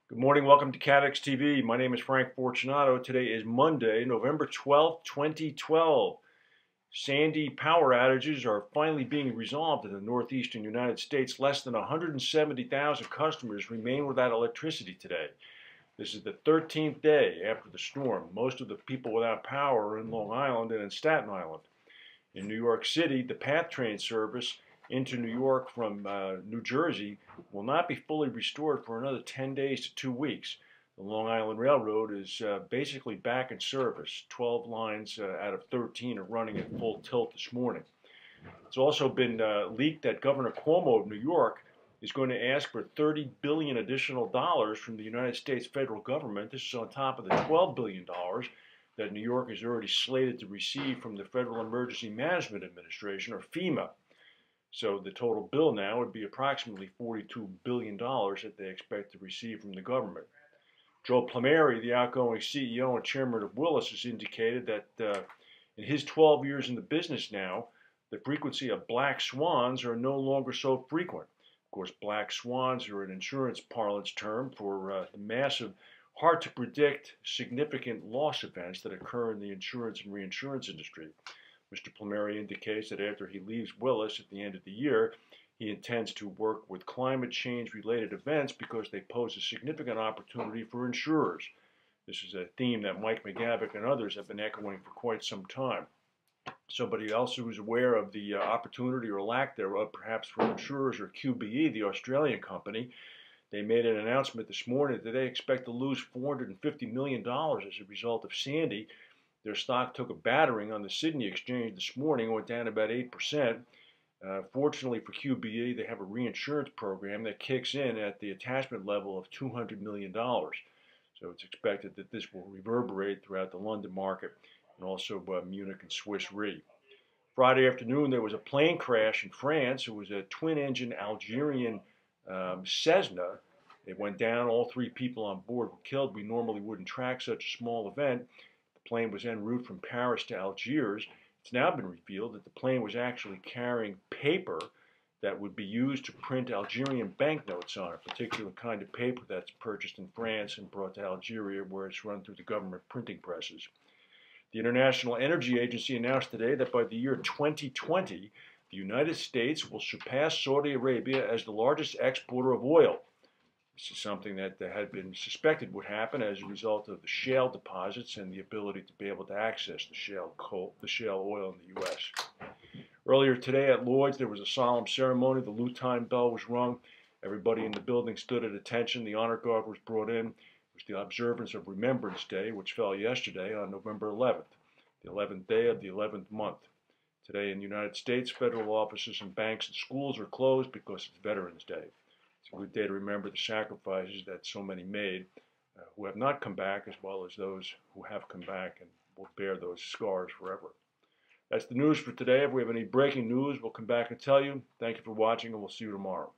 Good morning, welcome to CATEX TV. My name is Frank Fortunato. Today is Monday, November 12th, 2012. Sandy power outages are finally being resolved in the northeastern United States. Less than 170,000 customers remain without electricity today. This is the 13th day after the storm. Most of the people without power are in Long Island and in Staten Island. In New York City, the PATH train service into New York from New Jersey will not be fully restored for another 10 days to 2 weeks. The Long Island Railroad is basically back in service. 12 lines out of 13 are running at full tilt this morning. It's also been leaked that Governor Cuomo of New York is going to ask for $30 billion additional dollars from the United States federal government. This is on top of the $12 billion that New York is already slated to receive from the Federal Emergency Management Administration, or FEMA. So the total bill now would be approximately $42 billion that they expect to receive from the government. Joe Plumeri, the outgoing CEO and chairman of Willis, has indicated that in his 12 years in the business now, the frequency of black swans are no longer so frequent. Of course, black swans are an insurance parlance term for the massive, hard to predict, significant loss events that occur in the insurance and reinsurance industry. Mr. Plumeri indicates that after he leaves Willis at the end of the year, he intends to work with climate change related events because they pose a significant opportunity for insurers. This is a theme that Mike McGavick and others have been echoing for quite some time. Somebody else who is aware of the opportunity or lack thereof, perhaps for insurers, or QBE, the Australian company, they made an announcement this morning that they expect to lose $450 million as a result of Sandy. Their stock took a battering on the Sydney exchange this morning, went down about 8%. Fortunately for QBE, they have a reinsurance program that kicks in at the attachment level of $200 million. So it's expected that this will reverberate throughout the London market and also Munich and Swiss Re. Friday afternoon, there was a plane crash in France. It was a twin-engine Algerian Cessna. It went down. All 3 people on board were killed. We normally wouldn't track such a small event. The plane was en route from Paris to Algiers. It's now been revealed that the plane was actually carrying paper that would be used to print Algerian banknotes on, a particular kind of paper that's purchased in France and brought to Algeria, where it's run through the government printing presses. The International Energy Agency announced today that by the year 2020, the United States will surpass Saudi Arabia as the largest exporter of oil. This is something that had been suspected would happen as a result of the shale deposits and the ability to be able to access the shale oil in the U.S. Earlier today at Lloyd's, there was a solemn ceremony. The Lutyne bell was rung. Everybody in the building stood at attention. The honor guard was brought in. It was the observance of Remembrance Day, which fell yesterday on November 11th, the 11th day of the 11th month. Today in the United States, federal offices and banks and schools are closed because it's Veterans Day. It's a good day to remember the sacrifices that so many made who have not come back, as well as those who have come back and will bear those scars forever. That's the news for today. If we have any breaking news, we'll come back and tell you. Thank you for watching, and we'll see you tomorrow.